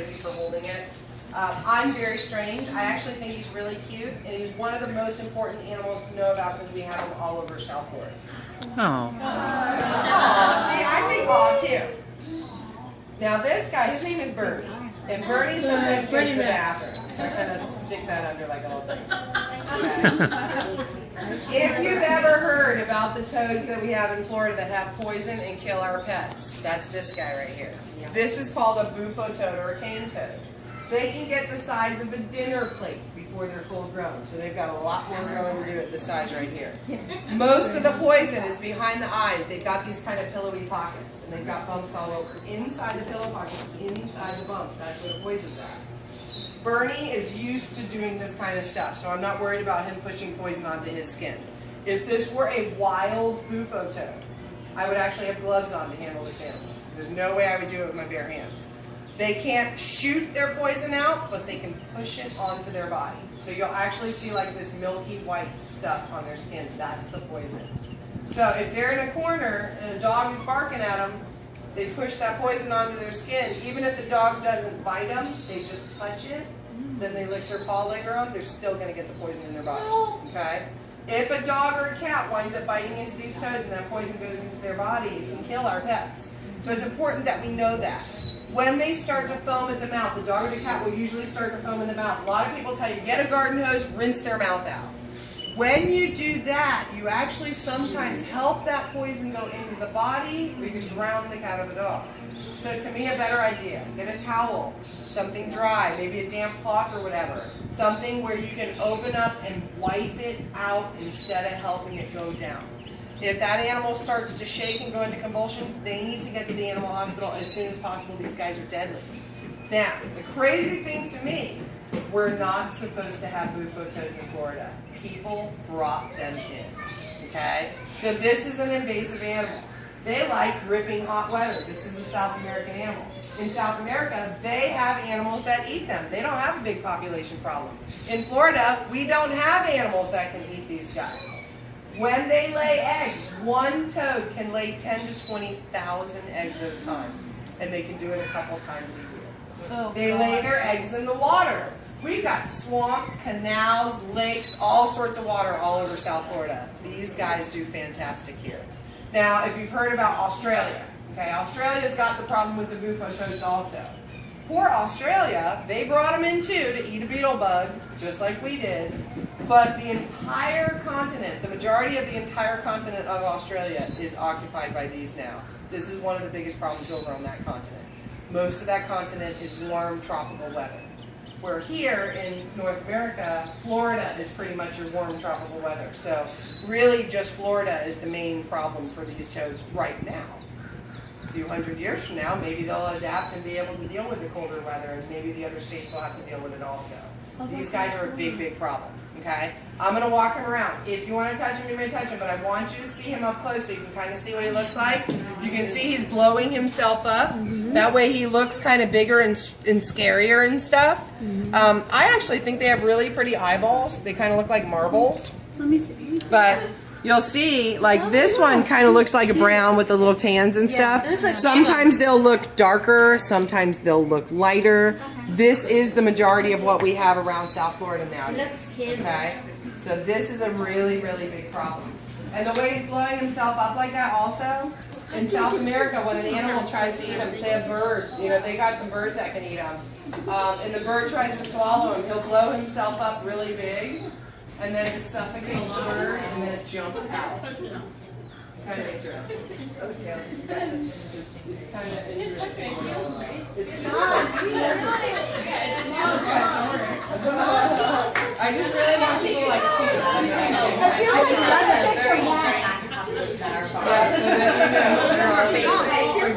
crazy for holding it. I'm very strange. I actually think he's really cute, and he's one of the most important animals to know about because we have him all over South Florida. Oh. See, I think aw too. Now this guy, his name is Bernie, and Bernie sometimes goes to the bathroom, so I kind of stick that under like a little thing. Okay. If you've ever heard about the toads that we have in Florida that have poison and kill our pets, that's this guy right here. This is called a bufo toad or a cane toad. They can get the size of a dinner plate before they're full grown, so they've got a lot more growing to do at this size right here. Most of the poison is behind the eyes. They've got these kind of pillowy pockets, and they've got bumps all over. Inside the pillow pockets, inside the bumps, that's where the poison's at. Bernie is used to doing this kind of stuff, so I'm not worried about him pushing poison onto his skin. If this were a wild bufo toad, I would actually have gloves on to handle this animal. There's no way I would do it with my bare hands. They can't shoot their poison out, but they can push it onto their body. So you'll actually see like this milky white stuff on their skin. That's the poison. So if they're in a corner and a dog is barking at them, they push that poison onto their skin. Even if the dog doesn't bite them, they just touch it, then they lick their paw leg around, they're still going to get the poison in their body. Okay? If a dog or a cat winds up biting into these toads and that poison goes into their body, it can kill our pets. So it's important that we know that. When they start to foam at the mouth, the dog or the cat will usually start to foam in the mouth. A lot of people tell you, get a garden hose, rinse their mouth out. When you do that, you actually sometimes help that poison go into the body, or you can drown the cat or the dog. So to me, a better idea, get a towel, something dry, maybe a damp cloth or whatever. Something where you can open up and wipe it out instead of helping it go down. If that animal starts to shake and go into convulsions, they need to get to the animal hospital as soon as possible. These guys are deadly. Now, the crazy thing to me, we're not supposed to have bufo toads in Florida. People brought them in, okay? So this is an invasive animal. They like ripping hot weather. This is a South American animal. In South America, they have animals that eat them. They don't have a big population problem. In Florida, we don't have animals that can eat these guys. When they lay eggs, one toad can lay 10 to 20,000 eggs at a time, and they can do it a couple times a year. Oh, they lay their eggs in the water. We've got swamps, canals, lakes, all sorts of water all over South Florida. These guys do fantastic here. Now, if you've heard about Australia, okay, Australia's got the problem with the bufo toads also. Poor Australia, they brought them in too to eat a beetle bug, just like we did. But the entire continent, the majority of the entire continent of Australia is occupied by these now. This is one of the biggest problems over on that continent. Most of that continent is warm tropical weather. Where here in North America, Florida is pretty much your warm tropical weather. So really just Florida is the main problem for these toads right now. A few hundred years from now, maybe they'll adapt and be able to deal with the colder weather, and maybe the other states will have to deal with it also. These guys are a big, big problem, okay? I'm going to walk him around. If you want to touch him, you may touch him, but I want you to see him up close so you can kind of see what he looks like. You can see he's blowing himself up. That way he looks kind of bigger and scarier and stuff. I actually think they have really pretty eyeballs. They kind of look like marbles. Let me see. But you'll see, like this one kind of looks like a brown with the little tans and stuff. Sometimes they'll look darker, sometimes they'll look lighter. This is the majority of what we have around South Florida now. Okay? So this is a really, really big problem. And the way he's blowing himself up like that also, in South America, when an animal tries to eat him, say a bird, you know, they got some birds that can eat him, and the bird tries to swallow him, he'll blow himself up really big, and then it suffocates the bird, and then it jumps out. Kind of interesting. It's kind of interesting. I just really want people like see it. I feel like Yeah, so that you know, there are